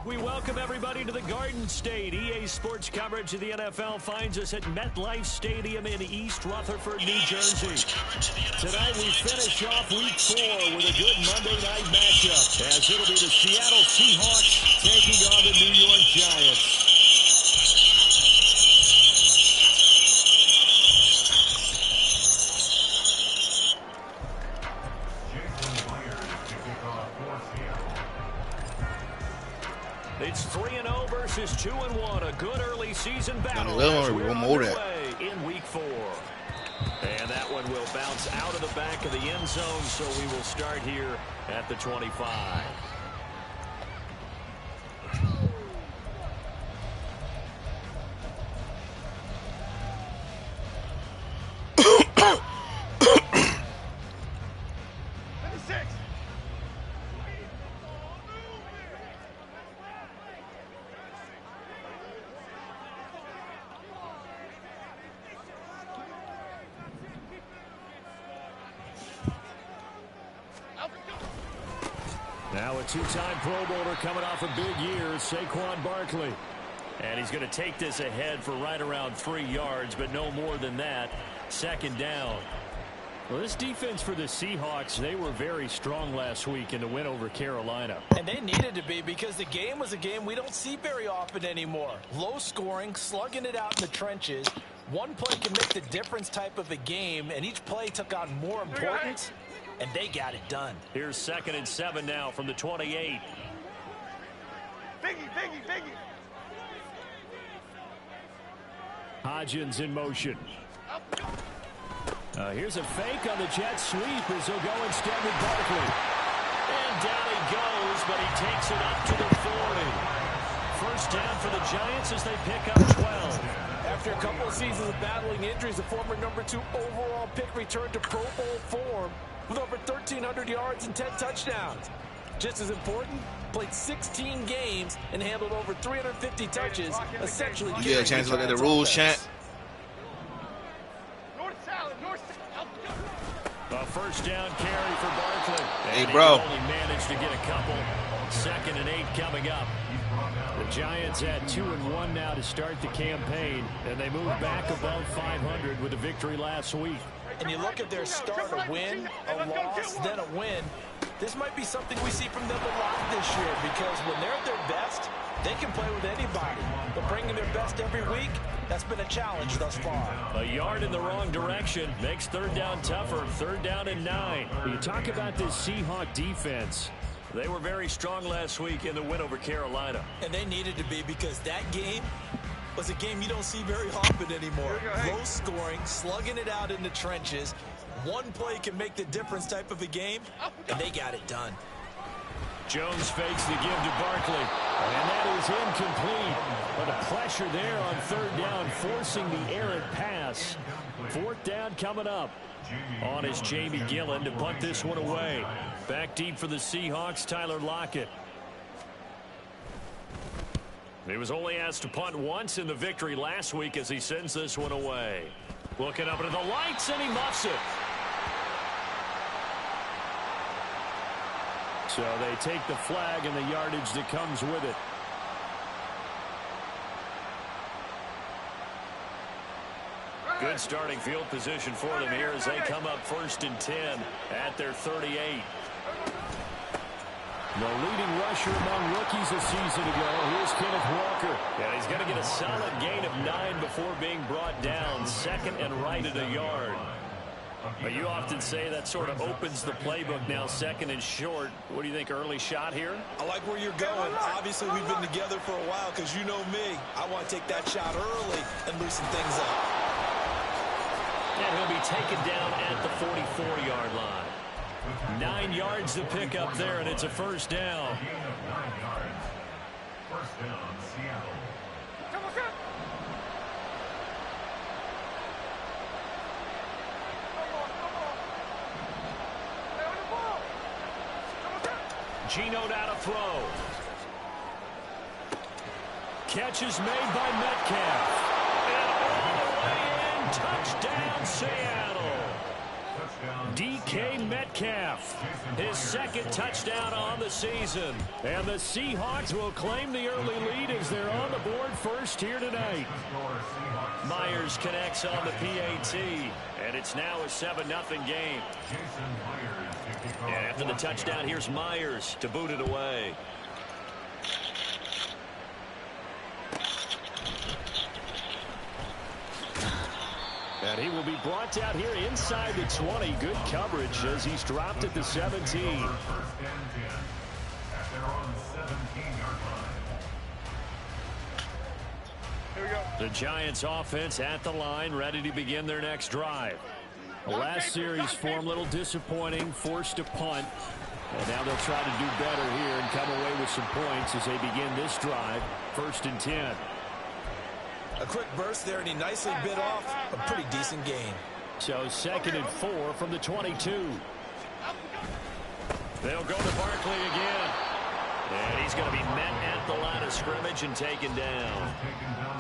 We welcome everybody to the Garden State. EA Sports coverage of the NFL finds us at MetLife Stadium in East Rutherford, New Jersey. Tonight we finish off Week 4 with a good Monday night matchup, as it'll be the Seattle Seahawks taking on the New York Giants. It's 3-0 versus 2-1. A good early season battle as we're underway in Week 4. And that one will bounce out of the back of the end zone, so we will start here at the 25. Now a two-time Pro Bowler coming off a big year, Saquon Barkley. And he's going to take this ahead for right around 3 yards, but no more than that. Second down. Well, this defense for the Seahawks, they were very strong last week in the win over Carolina. And they needed to be, because the game was a game we don't see very often anymore. Low scoring, slugging it out in the trenches. One play can make the difference type of a game, and each play took on more importance. And they got it done. Here's 2nd and 7 now from the 28. Biggie. Hodgins in motion. Here's a fake on the jet sweep as he'll go instead with Barkley. And down he goes, but he takes it up to the 40. First down for the Giants as they pick up 12. After a couple of seasons of battling injuries, the former #2 overall pick returned to Pro Bowl form with over 1,300 yards and 10 touchdowns. Just as important, played 16 games and handled over 350 touches, essentially. You get a chance to look at the rules, chat. A first down carry for Barkley. Hey, bro. He only managed to get a couple. 2nd and 8 coming up. The Giants had 2-1 now to start the campaign, and they moved back above 500 with a victory last week. And you look at their start, a win, a loss, then a win. This might be something we see from them a lot this year, because when they're at their best, they can play with anybody. But bringing their best every week, that's been a challenge thus far. A yard in the wrong direction makes 3rd down tougher. 3rd down and 9. You talk about this Seahawk defense. They were very strong last week in the win over Carolina. And they needed to be, because that game was a game you don't see very often anymore. Low scoring, slugging it out in the trenches. One play can make the difference type of a game, and they got it done. Jones fakes the give to Barkley, and that is incomplete. But the pressure there on 3rd down, forcing the errant pass. 4th down coming up. On is Jamie Gillen to punt this one away. Back deep for the Seahawks, Tyler Lockett. He was only asked to punt once in the victory last week as he sends this one away. Looking up into the lights, and he muffs it. So they take the flag and the yardage that comes with it. Good starting field position for them here as they come up 1st and 10 at their 38. The leading rusher among rookies a season ago. Here's Kenneth Walker. Yeah, he's going to get a solid gain of 9 before being brought down. 2nd and right at a yard. But you often say that sort of opens the playbook now, 2nd and short. What do you think, early shot here? I like where you're going. Obviously, we've been together for a while, because you know me. I want to take that shot early and loosen things up. And he'll be taken down at the 44-yard line. 9 yards to pick up there, and it's a 1st down. First down, Seattle. Geno down to throw. Catch is made by Metcalf. And all the way in, touchdown Seattle. DK DK Metcalf, his second touchdown on the season. And the Seahawks will claim the early lead as they're on the board first here tonight. Myers connects on the PAT, and it's now a 7-0 game. And after the touchdown, here's Myers to boot it away. And he will be brought out here inside the 20. Good coverage as he's dropped at the 17. The Giants offense at the line, ready to begin their next drive. The last series for him, a little disappointing, forced to punt. And now they'll try to do better here and come away with some points as they begin this drive. 1st and 10. A quick burst there, and he nicely bit off a pretty decent gain. So 2nd and 4 from the 22. They'll go to Barkley again. And he's going to be met at the line of scrimmage and taken down.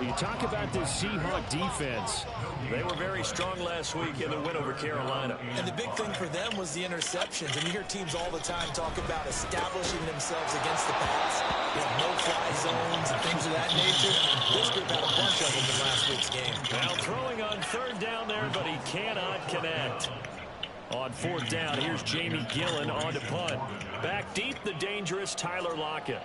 You talk about this Seahawk defense. They were very strong last week in the win over Carolina. And the big thing for them was the interceptions. And you hear teams all the time talk about establishing themselves against the pass. No-fly zones and things of that nature. This group had a bunch of them in last week's game. Now throwing on 3rd down there, but he cannot connect. On 4th down, here's Jamie Gillen on to punt. Back deep, the dangerous Tyler Lockett.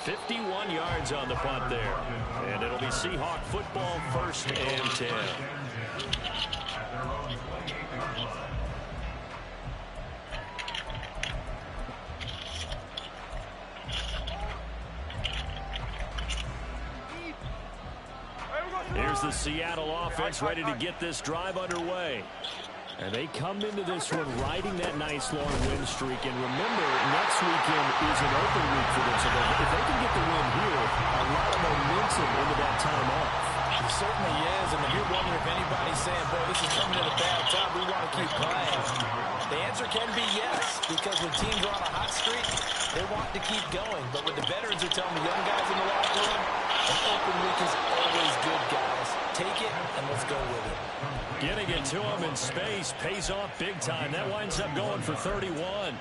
.51 yards on the punt there. And it'll be Seahawk football, 1st and 10. Here's the Seattle offense ready to get this drive underway. And they come into this one riding that nice long win streak. And remember, next weekend is an open week for them. So if they can get the win here, a lot of momentum into that time off. It certainly is. And if you're wondering if anybody's saying, boy, this is coming at a bad time, we want to keep playing, the answer can be yes. Because when teams are on a hot streak, they want to keep going. But what the veterans are telling the young guys in the locker room, an open week is always good, guys. Take it and let's go with it. Getting it to him in space pays off big time. That winds up going for 31. 1st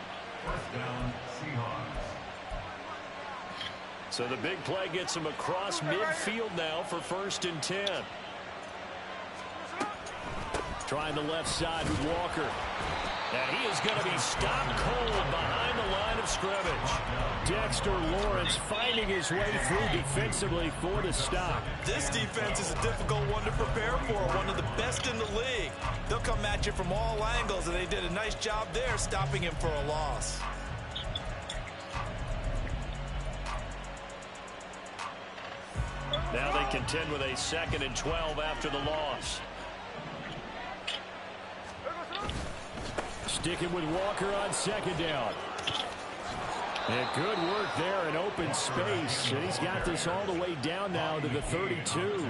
down, Seahawks. So the big play gets him across midfield now for 1st and 10. Trying the left side with Walker. And he is going to be stopped cold behind the line of scrimmage. Dexter Lawrence finding his way through defensively for the stop. This defense is a difficult one to prepare for, one of the best in the league. They'll come at you from all angles, and they did a nice job there stopping him for a loss. Now they contend with a 2nd and 12 after the loss. Sticking with Walker on 2nd down. And good work there in open space. And he's got this all the way down now to the 32.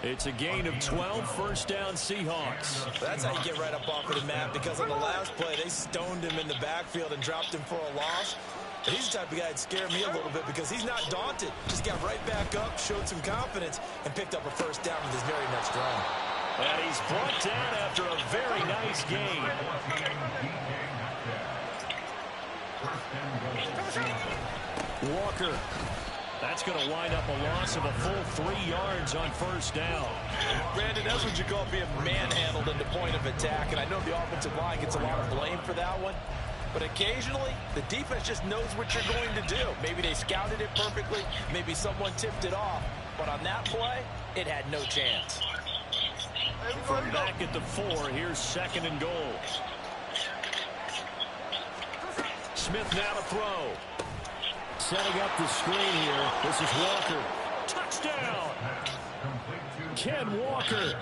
It's a gain of 12, 1st down Seahawks. That's how you get right up off of the map, because on the last play, they stoned him in the backfield and dropped him for a loss. But he's the type of guy that scared me a little bit because he's not daunted. Just got right back up, showed some confidence, and picked up a 1st down with his very next drive. And he's brought down after a very nice gain. Walker. That's going to wind up a loss of a full 3 yards on 1st down. Brandon, that's what you call being manhandled in the point of attack. And I know the offensive line gets a lot of blame for that one. But occasionally, the defense just knows what you're going to do. Maybe they scouted it perfectly. Maybe someone tipped it off. But on that play, it had no chance. From back at the 4, here's 2nd and goal. Smith now to throw. Setting up the screen here. This is Walker. Touchdown! Ken Walker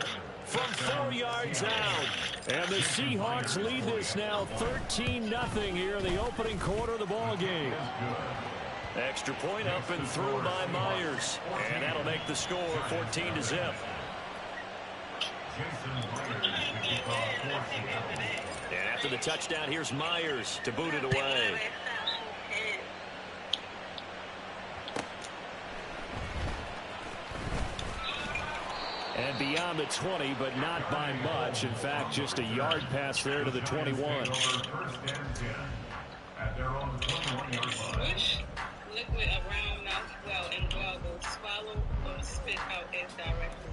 from 4 yards out. And the Seahawks lead this now 13-0 here in the opening quarter of the ball game. Extra point up and through by Myers. And that'll make the score 14-0. And after the touchdown, here's Myers to boot it away. And beyond the 20, but not by much. In fact, just a yard pass there to the 21. At their own 21-yard line. Liquid around mouth well and goggle. Swallow or spit out as directed.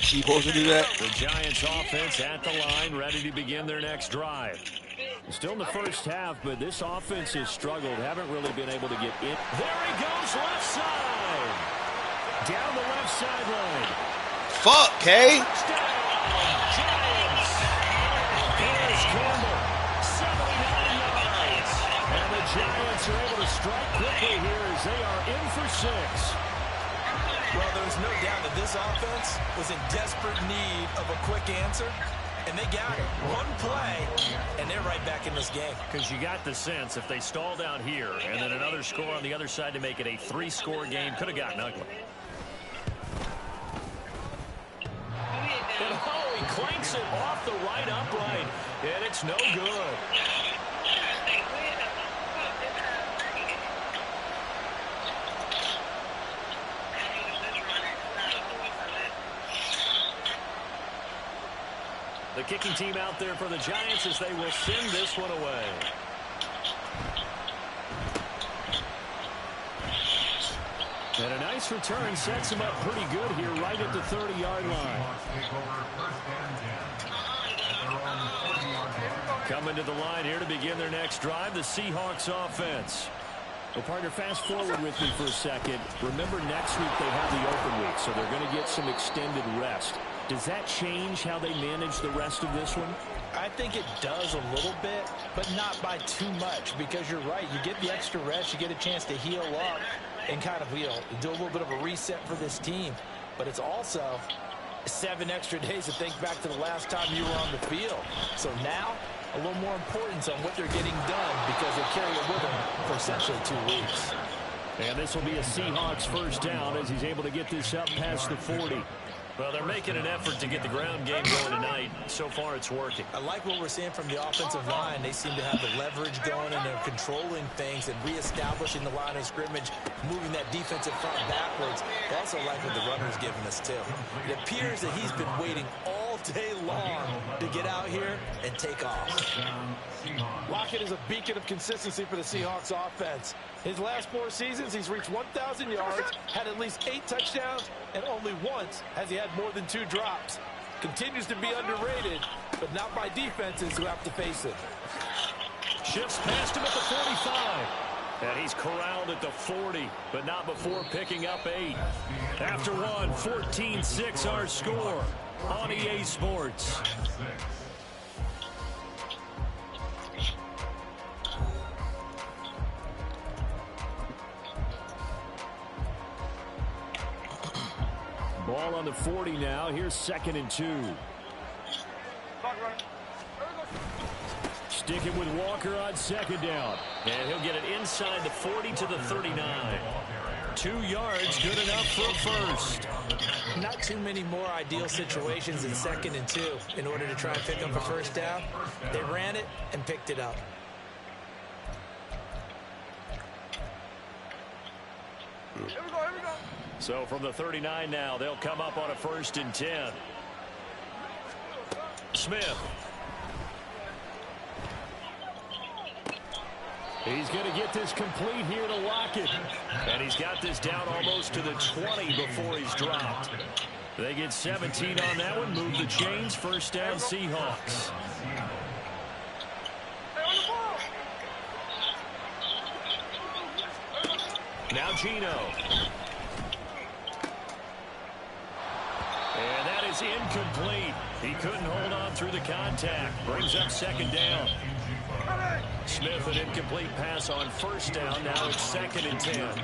She supposed to do that? The Giants offense at the line, ready to begin their next drive. Still in the first half, but this offense has struggled. Haven't really been able to get in. There he goes, left side. Down the left sideline. Fuck, Kay. Giants. Here's Campbell. 79 yards. And the Giants are able to strike quickly here as they are in for 6. Well, there's no doubt that this offense was in desperate need of a quick answer, and they got it. One play, and they're right back in this game. Because you got the sense if they stall down here and then another score on the other side to make it a 3-score game, could have gotten ugly. And he clanks it off the right upright, and it's no good. The kicking team out there for the Giants as they will send this one away. And a nice return sets him up pretty good here right at the 30-yard line. Coming to the line here to begin their next drive, the Seahawks offense. Well, partner, fast forward with me for a second. Remember, next week they have the open week, so they're going to get some extended rest. Does that change how they manage the rest of this one? I think it does a little bit, but not by too much, because you're right. You get the extra rest, you get a chance to heal up and kind of, do a little bit of a reset for this team. But it's also 7 extra days to think back to the last time you were on the field. So now, a little more importance on what they're getting done because they carry it with them for essentially 2 weeks. And this will be a Seahawks first down as he's able to get this up past the 40. Well, they're making an effort to get the ground game going tonight. So far, it's working. I like what we're seeing from the offensive line. They seem to have the leverage going, and they're controlling things and reestablishing the line of scrimmage, moving that defensive front backwards. I also like what the runner's giving us, too. It appears that he's been waiting all day long to get out here and take off. Lockett is a beacon of consistency for the Seahawks offense. His last 4 seasons, he's reached 1,000 yards, had at least 8 touchdowns, and only once has he had more than 2 drops. Continues to be underrated, but not by defenses who have to face it. Shifts past him at the 45. And he's corralled at the 40, but not before picking up 8. After one, 14-6 our score on EA Sports. Ball on the 40 now. Here's 2nd and 2. Sticking with Walker on 2nd down. And he'll get it inside the 40 to the 39. 2 yards, good enough for a first. Not too many more ideal situations in 2nd and 2 in order to try and pick up a first down. They ran it and picked it up. Here we go. So from the 39 now, they'll come up on a 1st and 10. Smith. He's going to get this complete here to Lockett. And he's got this down almost to the 20 before he's dropped. They get 17 on that one, move the chains, 1st down Seahawks. Now Gino. And that is incomplete. He couldn't hold on through the contact. Brings up 2nd down. Smith, an incomplete pass on 1st down. Now it's 2nd and 10.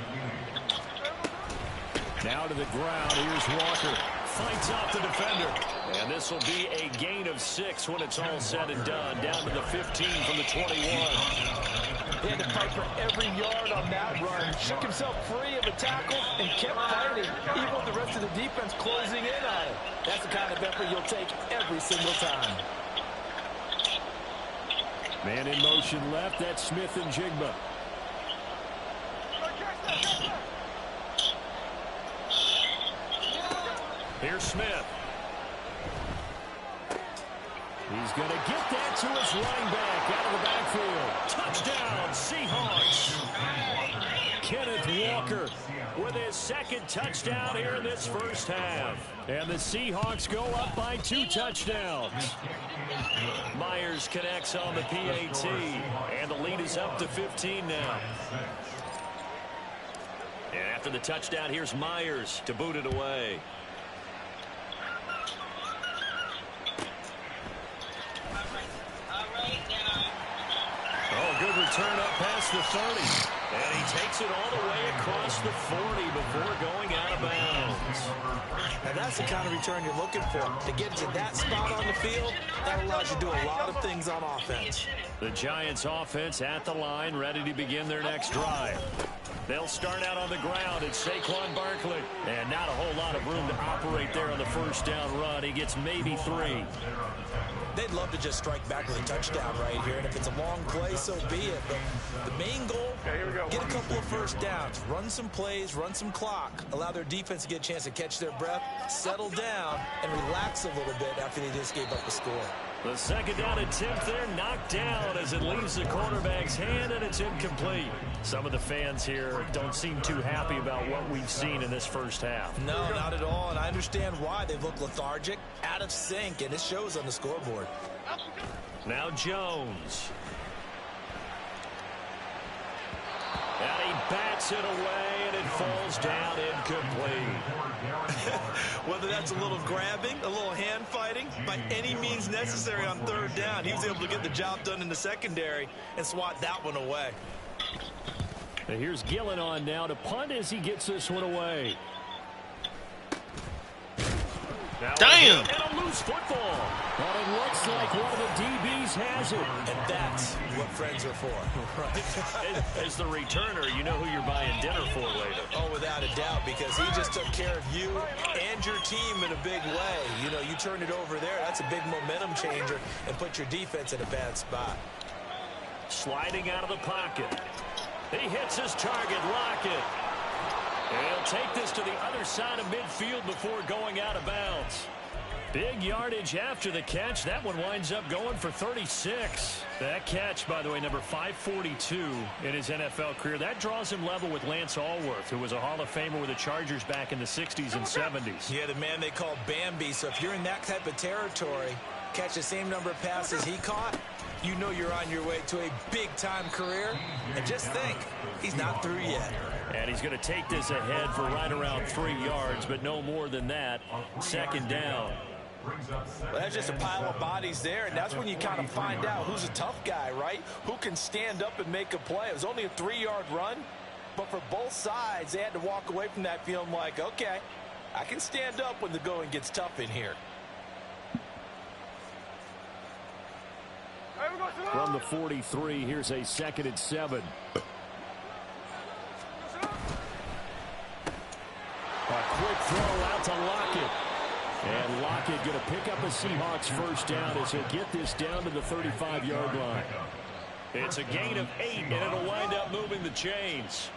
Now to the ground. Here's Walker. Fights off the defender. And this will be a gain of 6 when it's all said and done. Down to the 15 from the 21. He had to fight for every yard on that run. Shook himself free of a tackle and kept fighting, even with the rest of the defense closing in on it. That's the kind of effort you'll take every single time. Man in motion left. That's Smith and Jigba. Here's Smith. He's going to get that to his running back out of the backfield. Touchdown, Seahawks. Kenneth Walker with his second touchdown here in this first half. And the Seahawks go up by 2 touchdowns. Myers connects on the PAT. And the lead is up to 15 now. And after the touchdown, here's Myers to boot it away. Good return up past the 30. And he takes it all the way across the 40 before going out of bounds. And that's the kind of return you're looking for. To get to that spot on the field, that allows you to do a lot of things on offense. The Giants offense at the line, ready to begin their next drive. They'll start out on the ground. It's Saquon Barkley. And not a whole lot of room to operate there on the first down run. He gets maybe 3. They'd love to just strike back with a touchdown right here, and if it's a long play, so be it. But the main goal, get a couple of first downs, run some plays, run some clock, allow their defense to get a chance to catch their breath, settle down, and relax a little bit after they just gave up a score. The second down attempt there knocked down as it leaves the quarterback's hand, and it's incomplete. Some of the fans here don't seem too happy about what we've seen in this first half. No, not at all, and I understand why. They look lethargic, out of sync, and it shows on the scoreboard. Now Jones. And he bats it away, and it falls down incomplete. Whether that's a little grabbing, a little hand fighting, by any means necessary on third down, he was able to get the job done in the secondary and swat that one away. And here's Gillen on now to punt as he gets this one away. Damn! And a loose football. But it looks like one of the DBs has it. And that's what friends are for. As the returner, you know who you're buying dinner for later. Oh, without a doubt, because he just took care of you and your team in a big way. You know, you turn it over there, that's a big momentum changer and put your defense in a bad spot. Sliding out of the pocket. He hits his target, Lockett. And he'll take this to the other side of midfield before going out of bounds. Big yardage after the catch. That one winds up going for 36. That catch, by the way, number 542 in his NFL career. That draws him level with Lance Allworth, who was a Hall of Famer with the Chargers back in the 60s and 70s. Yeah, the man they call Bambi. So if you're in that type of territory, catch the same number of passes he caught, you know you're on your way to a big-time career. And just think, he's not through yet. And he's going to take this ahead for right around 3 yards, but no more than that. Second down. Well, that's just a pile of bodies there, and that's when you kind of find out who's a tough guy, right? Who can stand up and make a play. It was only a 3-yard run, but for both sides, they had to walk away from that feeling like, okay, I can stand up when the going gets tough in here. From the 43, here's a 2nd and 7. A quick throw out to Lockett. And Lockett going to pick up a Seahawks first down as he'll get this down to the 35-yard line. It's a gain of 8, and it'll wind up moving the chains.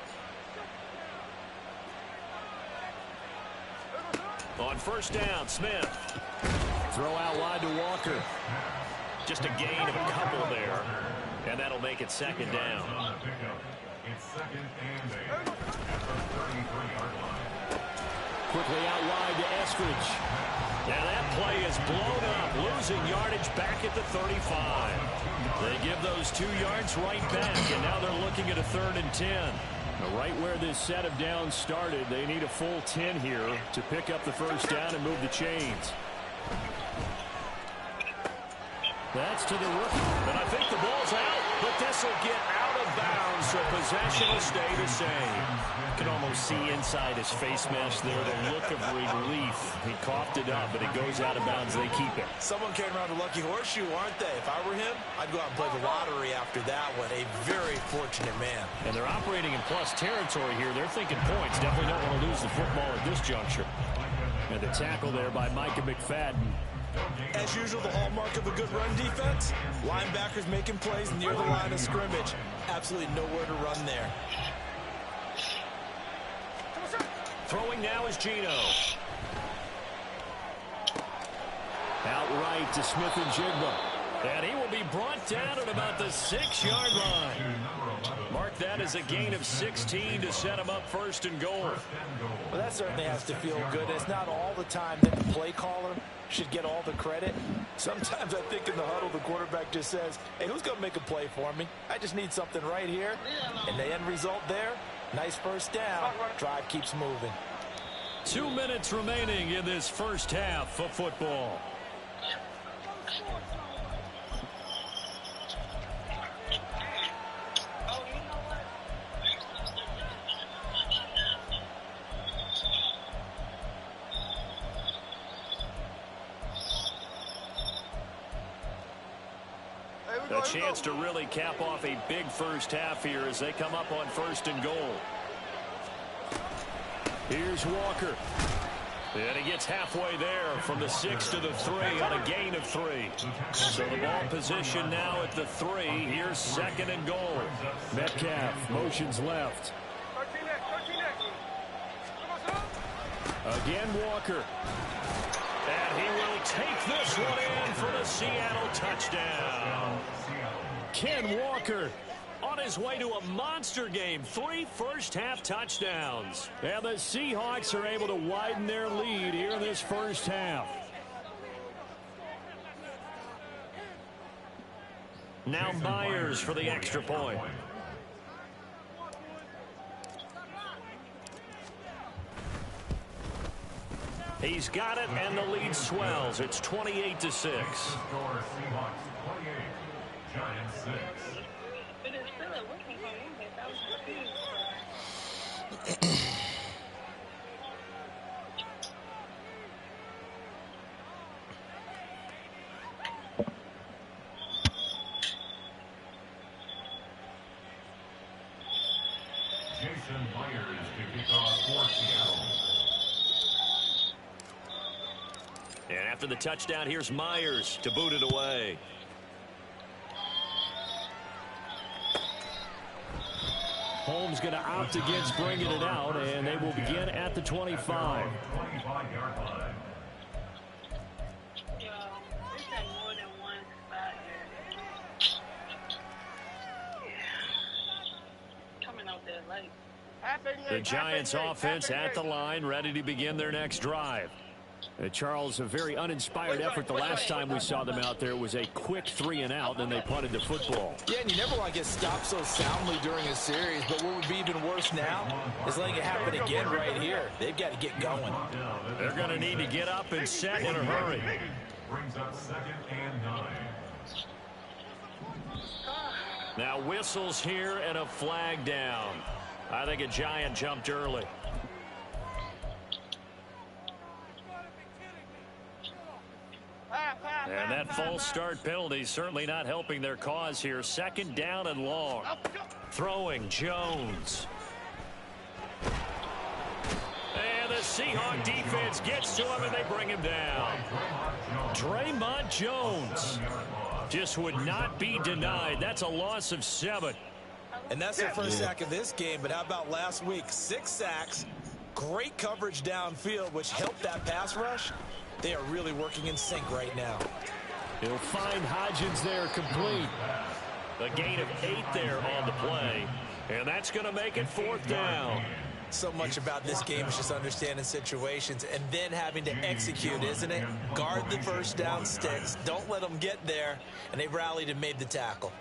On first down, Smith. Throw out wide to Walker. Just a gain of a couple there. And that'll make it second down. Quickly out wide to Eskridge. Now that play is blown up, losing yardage back at the 35. They give those 2 yards right back, and now they're looking at a 3rd and 10. Now right where this set of downs started, they need a full 10 here to pick up the first down and move the chains. That's to the rookie. And I think the ball's out, but this will get out of bounds, so possession will stay the same. You can almost see inside his face mask there the look of relief. He coughed it up, but it goes out of bounds. They keep it. Someone came around the lucky horseshoe, aren't they? If I were him, I'd go out and play the lottery after that one. A very fortunate man. And they're operating in plus territory here. They're thinking points. Definitely don't want to lose the football at this juncture. And the tackle there by Micah McFadden. As usual, the hallmark of a good run defense, linebackers making plays near the line of scrimmage. Absolutely nowhere to run there. Throwing now is Gino. Outright to Smith-Njigba. And he will be brought down at about the 6-yard line. Mark that as a gain of 16 to set him up first and goal. Well, that certainly has to feel good. It's not all the time that the play caller should get all the credit. Sometimes I think in the huddle, the quarterback just says, hey, who's going to make a play for me? I just need something right here. And the end result there, nice first down. Drive keeps moving. 2 minutes remaining in this first half of football. A chance to really cap off a big first half here as they come up on first and goal. Here's Walker. And he gets halfway there from the 6 to the 3 on a gain of 3. So the ball position now at the 3. Here's second and goal. Metcalf motions left. Again Walker. And he will take this one in for the Seattle touchdown. Ken Walker on his way to a monster game. 3 first-half touchdowns. And the Seahawks are able to widen their lead here in this first half. Now Myers for the extra point. He's got it, and the lead swells. It's 28-6. Jason Myers to kick off for Seattle. And after the touchdown, here's Myers to boot it away. Holmes going to opt against bringing it out, and they will begin at the 25. 25-yard line. The Giants offense at the line, ready to begin their next drive. Charles, a very uninspired effort the last time we saw them out there. It was a quick 3 and out, and they punted the football. Yeah, and you never want to get stopped so soundly during a series, but what would be even worse now is letting it happen again right here. They've got to get going. They're going to need to get up and set in a hurry. Brings up 2nd and 9. Now whistles here and a flag down. I think a Giant jumped early. And that false start penalty certainly not helping their cause here. 2nd down and long. Throwing Jones. And the Seahawk defense gets to him and they bring him down. Draymond Jones just would not be denied. That's a loss of 7. And that's their first sack of this game, but how about last week? 6 sacks, great coverage downfield, which helped that pass rush. They are really working in sync right now. He'll find Hodgins there complete. A gain of 8 there on the play. And that's going to make it 4th down. So much about this game is just understanding situations and then having to execute, isn't it? Guard the first down sticks. Don't let them get there. And they rallied and made the tackle.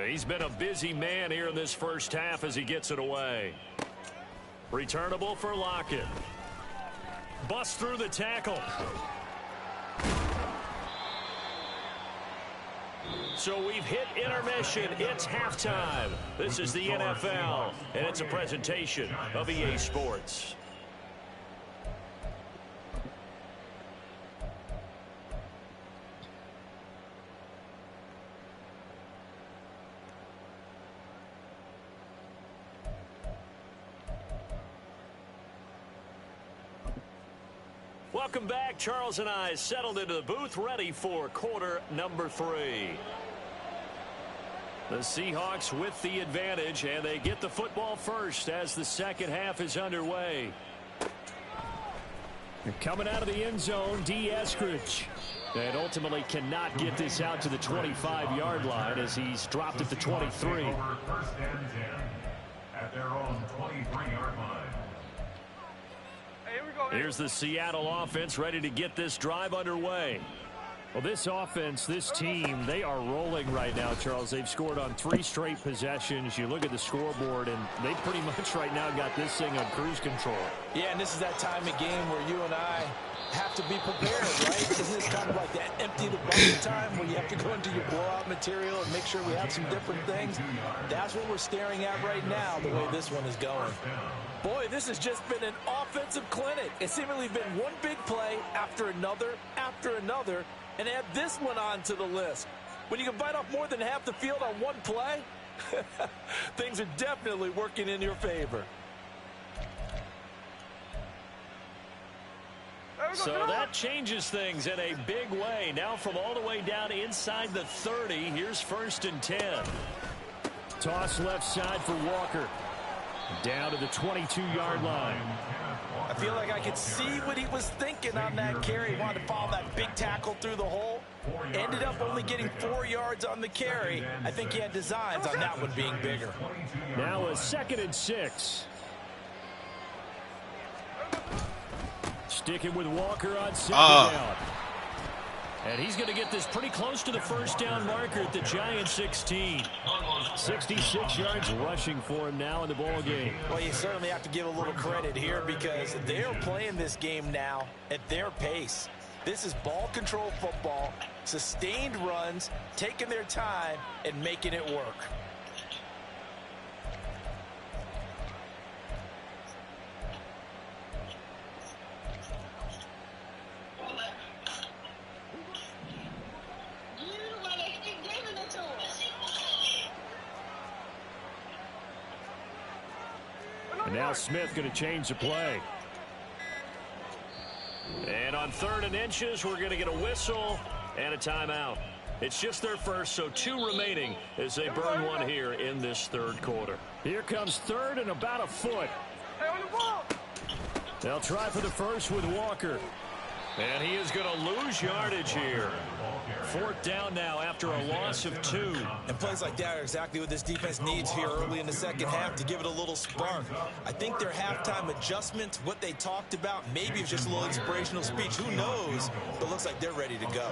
He's been a busy man here in this first half as he gets it away. Returnable for Lockett. Bust through the tackle. So we've hit intermission. It's halftime. This is the NFL, and it's a presentation of EA Sports. Welcome back. Charles and I settled into the booth, ready for quarter number 3. The Seahawks with the advantage, and they get the football first as the second half is underway. And coming out of the end zone, D. Eskridge. And ultimately cannot get this out to the 25-yard line as he's dropped at the 23. First and 10 at their own 23-yard line. Here's the Seattle offense ready to get this drive underway. Well, this offense, this team, they are rolling right now, Charles. They've scored on 3 straight possessions. You look at the scoreboard, and they pretty much right now got this thing on cruise control. Yeah, and this is that time of game where you and I have to be prepared, right? Isn't this kind of like that empty the bucket time where you have to go into your blowout material and make sure we have some different things? That's what we're staring at right now, the way this one is going. Boy, this has just been an offensive clinic. It's seemingly been one big play after another, and add this one on to the list. When you can bite off more than half the field on one play, things are definitely working in your favor. So that changes things in a big way. Now from all the way down inside the 30, here's 1st and 10. Toss left side for Walker. Down to the 22-yard line. I feel like I could see what he was thinking on that carry. He wanted to follow that big tackle through the hole. Ended up only getting 4 yards on the carry. I think he had designs on that one being bigger. Now a 2nd and 6. Sticking with Walker on 2nd down. And he's going to get this pretty close to the first down marker at the Giants 16. 66 yards rushing for him now in the ball game. Well, you certainly have to give a little credit here because they're playing this game now at their pace. This is ball control football, sustained runs, taking their time, and making it work. And now Smith going to change the play. And on 3rd and inches, we're going to get a whistle and a timeout. It's just their first, so 2 remaining as they burn one here in this 3rd quarter. Here comes 3rd and about a foot. They'll try for the first with Walker. And he is going to lose yardage here. 4th down now after a loss of 2. And plays like that are exactly what this defense needs here early in the second half to give it a little spark. I think their halftime adjustment, what they talked about, maybe it's just a little inspirational speech. Who knows? But looks like they're ready to go.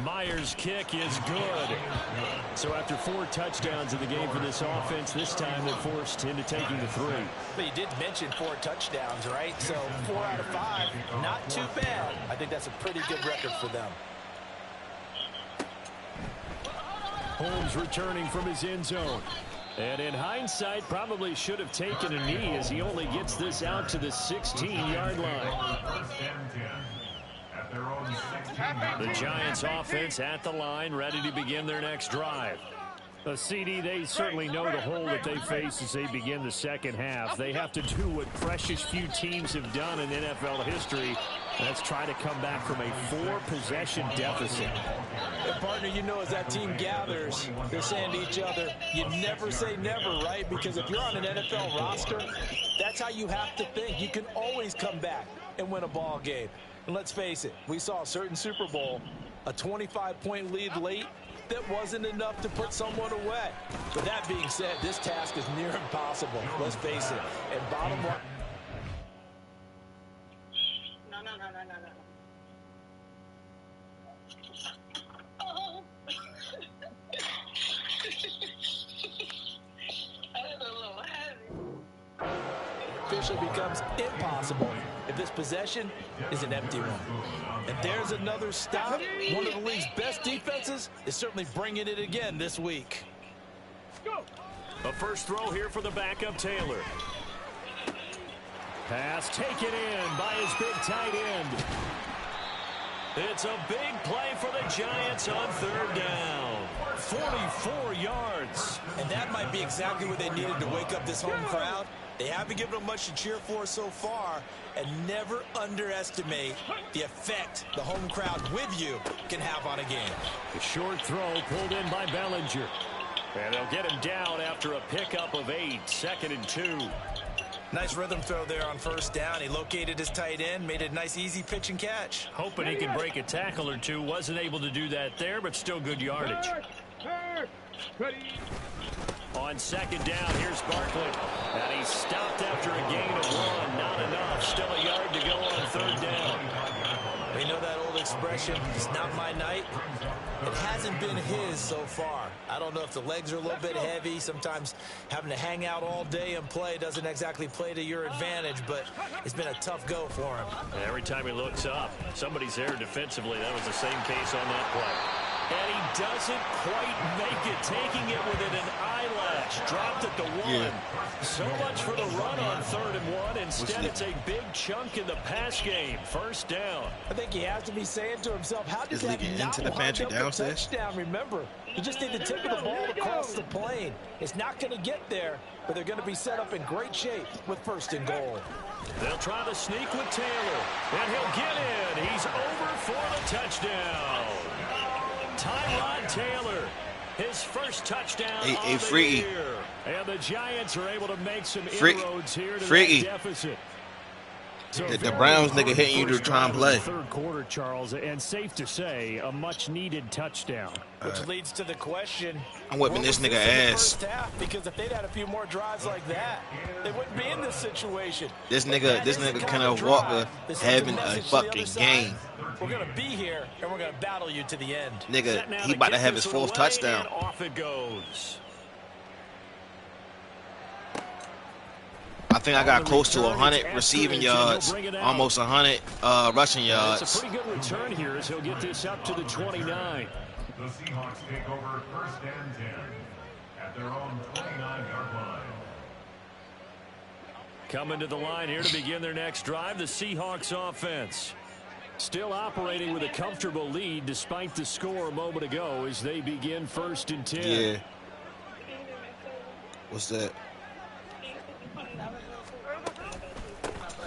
Myers' kick is good. So after 4 touchdowns in the game for this offense, this time they're forced into taking the 3. But you did mention 4 touchdowns, right? So 4 out of 5, not too bad. I think that's a pretty good record for them. Holmes returning from his end zone. And in hindsight, probably should have taken a knee as he only gets this out to the 16-yard line. The Giants offense at the line, ready to begin their next drive. A CD, they certainly know the hole that they face as they begin the second half. They have to do what precious few teams have done in NFL history. That's try to come back from a 4-possession deficit. And partner, you know, as that team gathers, they're saying to each other, you never say never, right? Because if you're on an NFL roster, that's how you have to think. You can always come back and win a ball game. And let's face it, we saw a certain Super Bowl, a 25-point lead late, that wasn't enough to put someone away. But that being said, this task is near impossible. Let's face it. And bottom line. No. Oh. officially becomes impossible if this possession is an empty one. And there's another stop. One of the league's best defenses is certainly bringing it again this week. A first throw here for the backup Taylor. Pass taken in by his big tight end. It's a big play for the Giants on third down. 44 yards. And that might be exactly what they needed to wake up this home crowd. They haven't given them much to cheer for so far, and never underestimate the effect the home crowd with you can have on a game. A short throw pulled in by Bellinger. And they'll get him down after a pickup of 8, 2nd and 2. Nice rhythm throw there on first down. He located his tight end, made it a nice, easy pitch and catch. Hoping he could break a tackle or two. Wasn't able to do that there, but still good yardage. On second down, here's Barkley. And he's stopped after a gain of 1. Not enough. Still a yard to go on third down. We know that old expression, it's not my night. It hasn't been his so far. I don't know if the legs are a little bit heavy. Sometimes having to hang out all day and play doesn't exactly play to your advantage, but it's been a tough go for him. Every time he looks up, somebody's there defensively. That was the same case on that play. And he doesn't quite make it, taking it within an eyelash. Dropped at the 1. Yeah. So much for the run on 3rd and 1. Instead, it's a big chunk in the pass game. First down. I think he has to be saying to himself, how did that not wind up a touchdown? Remember, you just need the tip of the ball across the plane. It's not going to get there, but they're going to be set up in great shape with 1st and goal. They'll try the sneak with Taylor, and he'll get in. He's over for the touchdown. Tyrod Taylor, his first touchdown of the year. And the Giants are able to make some inroads here to that deficit. So the Browns nigga hitting you to try and play. Third quarter, Charles, and safe to say, a much-needed touchdown. Which leads to the question, I'm whipping this nigga ass. Because if they'd had a few more drives like that, they wouldn't be in this situation. This nigga Kenneth Walker having a fucking game. We're going to be here, and we're going to battle you to the end. Nigga, he about to have his 4th touchdown. Off it goes. I think I got close to 100 receiving yards, almost 100 rushing yards. It's a pretty good return here as he'll get this up to the 29. The Seahawks take over 1st and 10 at their own 29-yard line. Coming to the line here to begin their next drive, the Seahawks offense. Still operating with a comfortable lead despite the score a moment ago as they begin 1st and 10. Yeah. What's that?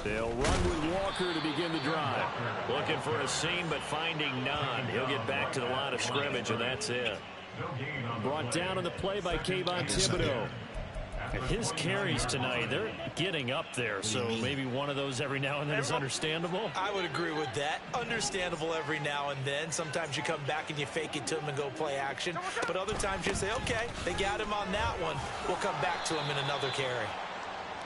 They'll run with Walker to begin the drive. Looking for a seam, but finding none. He'll get back to the line of scrimmage, and that's it. Brought down on the play by Kayvon Thibodeau. His carries tonight, they're getting up there, so maybe one of those every now and then is understandable. I would agree with that. Understandable every now and then. Sometimes you come back and you fake it to him and go play action. But other times you say, okay, they got him on that one. We'll come back to him in another carry.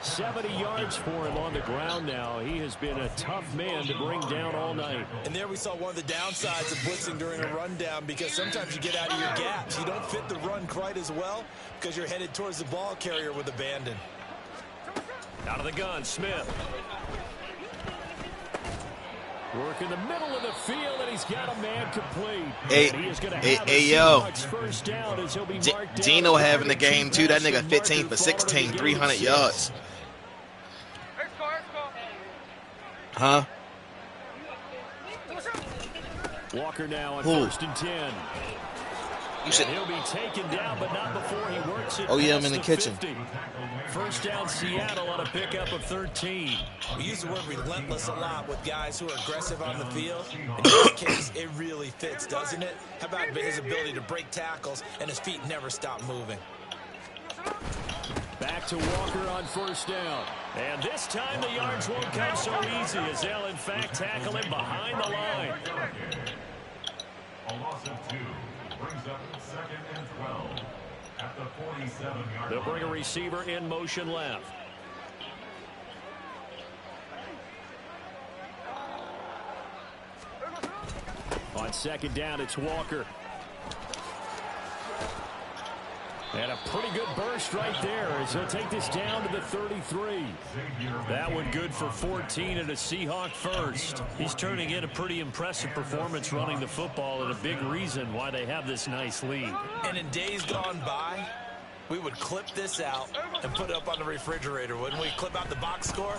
70 yards for him on the ground now. He has been a tough man to bring down all night. And there we saw one of the downsides of blitzing during a rundown, because sometimes you get out of your gaps. You don't fit the run quite as well because you're headed towards the ball carrier with abandon. Out of the gun, Smith. Work in the middle of the field, and he's got a man complete. Hey, yo. Gino having the game, too. That nigga 15 for 16, 300 yards. Huh? Walker now on 1st and 10. You should. He'll be taken down, but not before he works it. Oh, yeah, I'm in the kitchen. 50. First down, Seattle on a pickup of 13. We use the word relentless a lot with guys who are aggressive on the field. In this case, it really fits, doesn't it? How about his ability to break tackles and his feet never stop moving? Back to Walker on 1st down. And this time the yards won't come so easy as they'll, in fact, tackle him behind the line. A loss of 2 brings up 2nd and 12 at the 47-yard line. They'll bring a receiver in motion left. On 2nd down, it's Walker. And a pretty good burst right there as he'll take this down to the 33. That one good for 14 and a Seahawk first. He's turning in a pretty impressive performance running the football and a big reason why they have this nice lead. And in days gone by, we would clip this out and put it up on the refrigerator, wouldn't we? Clip out the box score.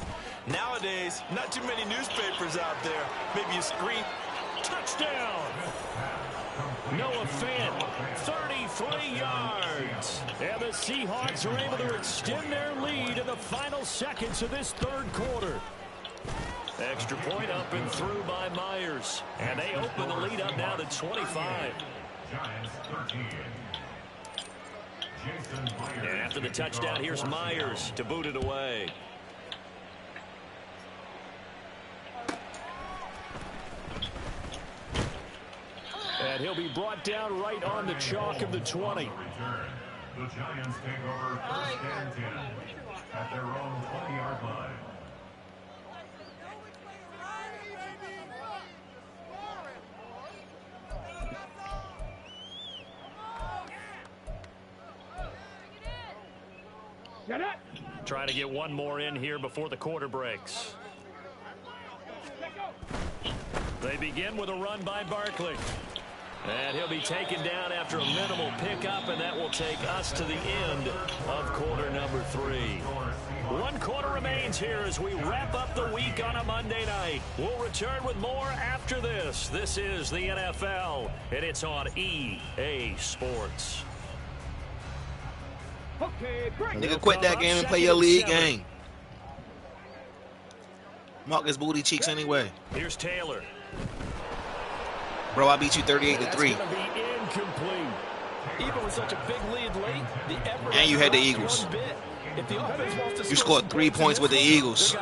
Nowadays, not too many newspapers out there. Maybe a screen. Touchdown! Noah Fant, 33 yards. And the Seahawks are able to extend their lead in the final seconds of this third quarter. Extra point up and through by Myers. And they open the lead up now to 25. And after the touchdown, here's Myers to boot it away. And he'll be brought down right on the chalk of the 20. The Giants take over first and 10 at their own 20-yard line. Trying to get one more in here before the quarter breaks. They begin with a run by Barkley. And he'll be taken down after a minimal pickup, and that will take us to the end of quarter number 3. 1 quarter remains here as we wrap up the week on a Monday night. We'll return with more after this. This is the NFL, and it's on EA Sports. Nigga, quit that game and play your league game. Marcus booty cheeks anyway. Here's Taylor. Bro, I beat you 38-3. Even with such a big lead late, the effort And you had the Eagles. You scored 3 points with the Eagles.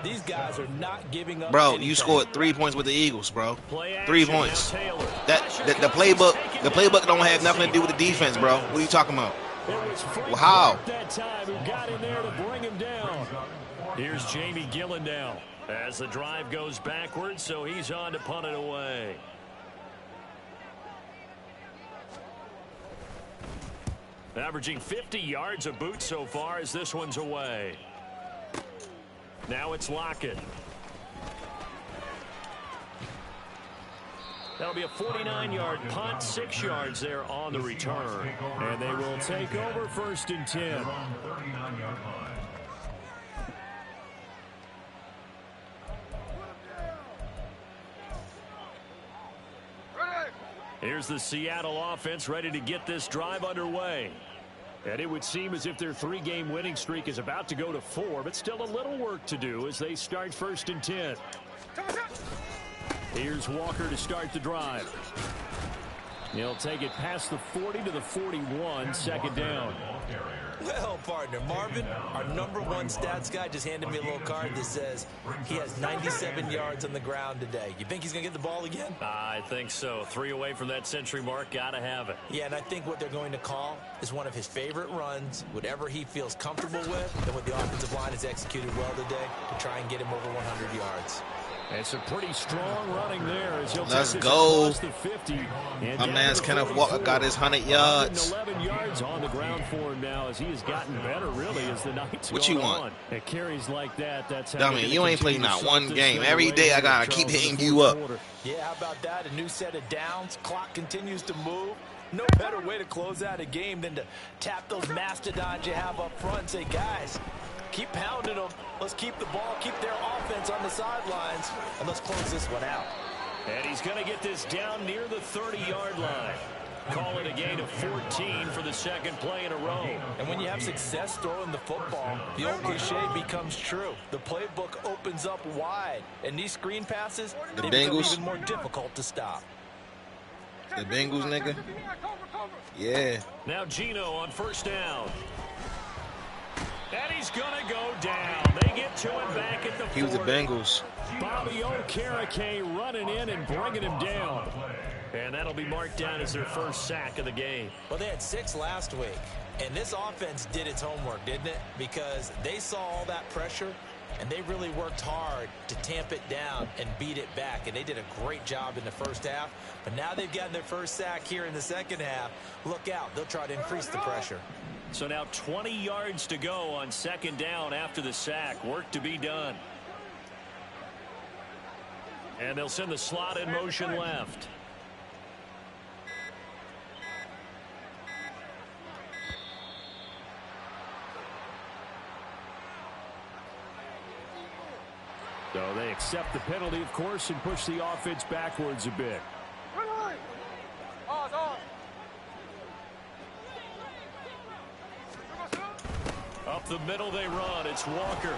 These guys are not giving up. Bro, you scored 3 points with the Eagles, bro. 3 points. The playbook don't have nothing to do with the defense, bro. What are you talking about? Well, how? That time who got in there to bring him down. Here's Jamie Gillen now as the drive goes backwards, so he's on to punt it away. Averaging 50 yards a boot so far as this one's away. Now it's Lockett. That'll be a 49-yard punt, 6 yards there on the return. And they will take over first and 10. Here's the Seattle offense ready to get this drive underway. And it would seem as if their 3-game winning streak is about to go to 4, but still a little work to do as they start first and 10. Here's Walker to start the drive. He'll take it past the 40 to the 41, second down. Well, partner, Marvin, our #1 stats guy, just handed me a little card that says he has 97 yards on the ground today. You think he's going to get the ball again? I think so. 3 away from that century mark. Got to have it. Yeah, and I think what they're going to call is one of his favorite runs, whatever he feels comfortable with, and what the offensive line has executed well today to try and get him over 100 yards. It's a pretty strong running there as he'll Let's take go. the 50. My man's Kenneth Walker got his 100 yards. 11 yards on the ground for him now as he has gotten better really as the night's What gone you want? on. It carries like that. That's how Dummy, you ain't played not one game. Every day I gotta keep hitting you up. Yeah, how about that? A new set of downs. Clock continues to move. No better way to close out a game than to tap those mastodons you have up front and say, guys, keep pounding them. Let's keep the ball, keep their offense on the sidelines, and let's close this one out. And he's going to get this down near the 30-yard line. Call it a gain of 14 for the second play in a row. And when you have success throwing the football, the old cliche becomes true. The playbook opens up wide, and these screen passes, they become even more difficult to stop. The Bengals, nigga? Yeah. Now Gino on first down. And he's going to go down. They get to him back at the 40. He was the Bengals. Bobby Okereke running in and bringing him down. And that'll be marked down as their first sack of the game. Well, they had 6 last week. And this offense did its homework, didn't it? Because they saw all that pressure, and they really worked hard to tamp it down and beat it back, and they did a great job in the first half. But now they've gotten their first sack here in the second half. Look out. They'll try to increase the pressure. So now 20 yards to go on second down after the sack. Work to be done. And they'll send the slot in motion left. So they accept the penalty, of course, and push the offense backwards a bit. Up the middle they run. It's Walker.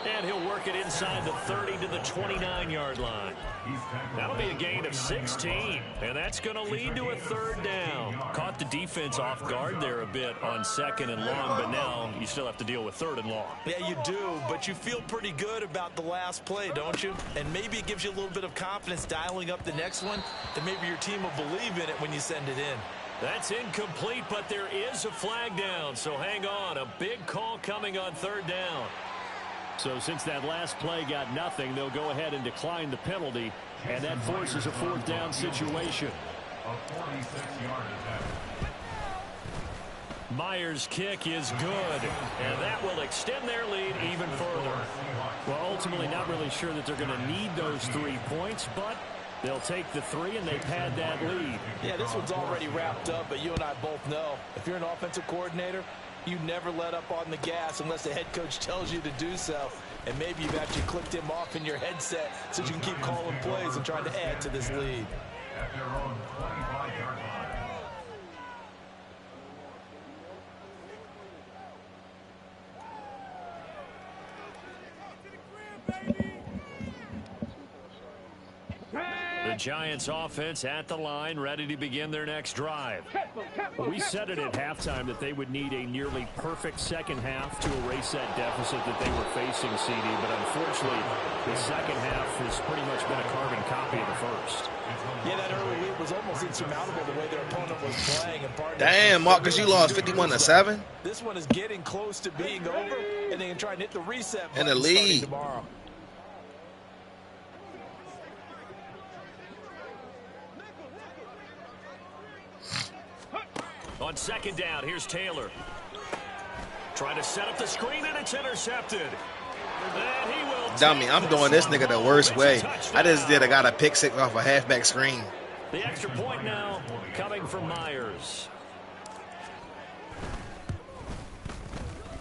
And he'll work it inside the 30 to the 29-yard line. That'll be a gain of 16. And that's going to lead to a third down. Caught the defense off guard there a bit on second and long, but now you still have to deal with third and long. Yeah, you do, but you feel pretty good about the last play, don't you? And maybe it gives you a little bit of confidence dialing up the next one, and maybe your team will believe in it when you send it in. That's incomplete, but there is a flag down, so hang on. A big call coming on third down. So since that last play got nothing, they'll go ahead and decline the penalty, and that forces a fourth down situation. A 46-yard attempt. Myers' kick is good, and that will extend their lead even further. Well, ultimately not really sure that they're going to need those 3 points, but they'll take the 3 and they pad that lead. Yeah, this one's already wrapped up, but you and I both know if you're an offensive coordinator, you never let up on the gas unless the head coach tells you to do so. And maybe you've actually clicked him off in your headset so you can keep calling plays and trying to add to this lead. At their own 25-yard line. The Giants offense at the line, ready to begin their next drive. We said it at halftime that they would need a nearly perfect second half to erase that deficit that they were facing, CD, but unfortunately the second half has pretty much been a carbon copy of the first. Yeah, that early lead was almost insurmountable the way their opponent was playing. And damn, Marcus, you lost 51-7. This one is getting close to being over, and they can try and hit the reset button in the lead tomorrow. On second down, here's Taylor. Trying to set up the screen, and it's intercepted. And he will dummy, I'm doing this nigga the worst way. I got a pick six off a halfback screen. The extra point now coming from Myers.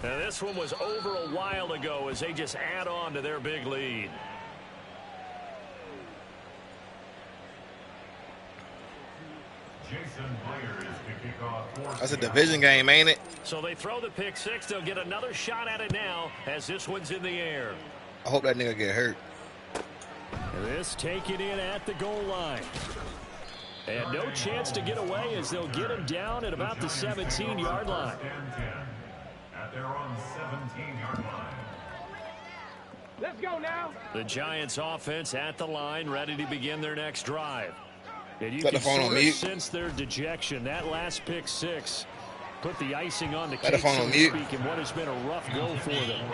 And this one was over a while ago as they just add on to their big lead. That's a division game, ain't it? So they throw the pick six. They'll get another shot at it now as this one's in the air. I hope that nigga get hurt. This taken in at the goal line. And no chance to get away as they'll get him down at about the 17-yard line. At their own 17-yard line. Let's go now. The Giants offense at the line, ready to begin their next drive. And you Got can the phone on mute. sense their dejection. That last pick six put the icing on the Got the cake, phone so on to mute. speak, in what has been a rough go for them.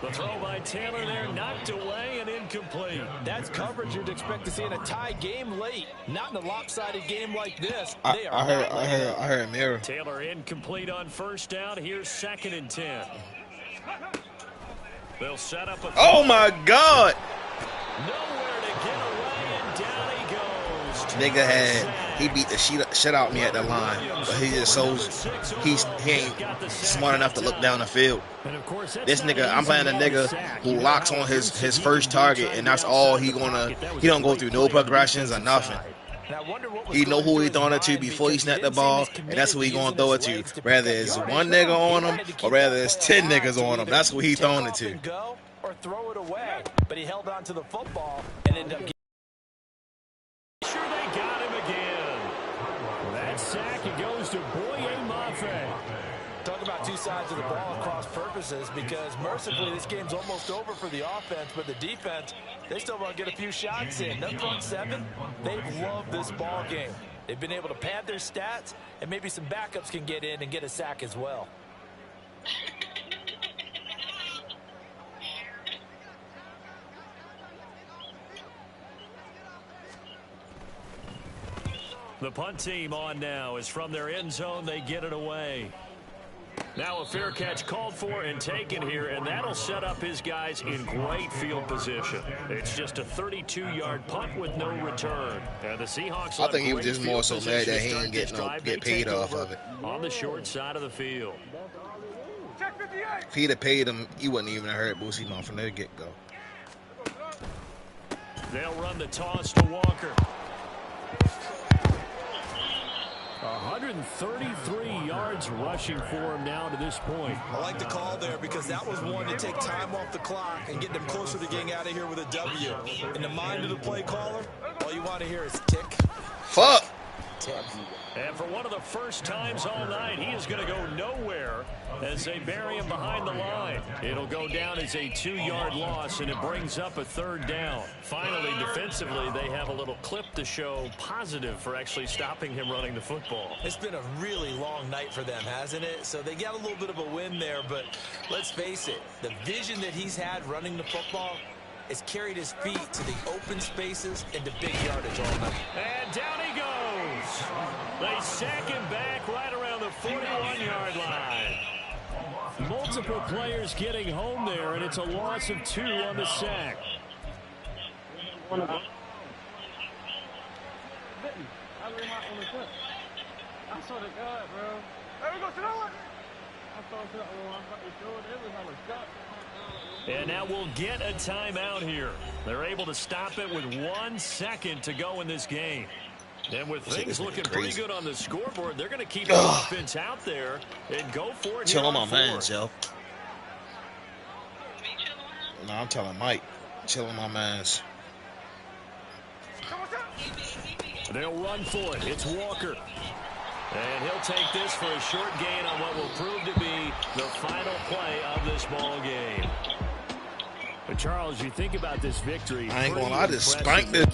The throw by Taylor there, knocked away and incomplete. That's coverage you'd expect to see in a tie game late, not in a lopsided game like this. I heard mirror. Taylor incomplete on first down. Here's 2nd and 10. They'll set up a Oh my God! nowhere to get away, and down he goes. He beat the shit out me at the line, but he ain't smart enough to look down the field. This nigga, I'm playing a nigga who locks on his first target, and that's all he don't go through no progressions or nothing. He know who he throwing it to before he snap the ball, and that's who he gonna throw it to. Whether it's one nigga on him or whether it's 10 niggas on him, that's who he throwing it to. Or throw it away, but he held on to the football and ended up. Sure, they got him again. That sack, it goes to Boye Mafe. Talk about two sides of the ball at cross purposes, because mercifully this game's almost over for the offense, but the defense, they still want to get a few shots in. That front seven, they've loved this ball game. They've been able to pad their stats, and maybe some backups can get in and get a sack as well. The punt team on now is from their end zone. They get it away. Now a fair catch called for and taken here, and that'll set up his guys in great field position. It's just a 32-yard punt with no return. And the Seahawks, I think he was just more so mad that he didn't get paid off of it. On the short side of the field. If he'd have paid him, he wouldn't even have hurt Boosie Mon from the get-go. They'll run the toss to Walker. 133 yards rushing for him now to this point. I like the call there because that was one to take time off the clock and get them closer to getting out of here with a W. In the mind of the play caller, all you want to hear is tick. Fuck. Tick. And for one of the first times all night, he is going to go nowhere as they bury him behind the line. It'll go down as a 2-yard loss, and it brings up a 3rd down. Finally, defensively, they have a little clip to show positive for actually stopping him running the football. It's been a really long night for them, hasn't it? So they got a little bit of a win there, but let's face it, the vision that he's had running the football has carried his feet to the open spaces and the big yardage all night. And down he goes. They sack him back right around the 41-yard line. Multiple players getting home there, and it's a loss of 2 on the sack. And now we'll get a timeout here. They're able to stop it with 1 second to go in this game. And with things looking pretty good on the scoreboard, they're going to keep the offense out there and go for it. Chill on my mans, yo. No, I'm telling Mike. Chill on my mans. They'll run for it. It's Walker. And he'll take this for a short gain on what will prove to be the final play of this ball game. But Charles, you think about this victory. I ain't gonna lie, I just spanked it.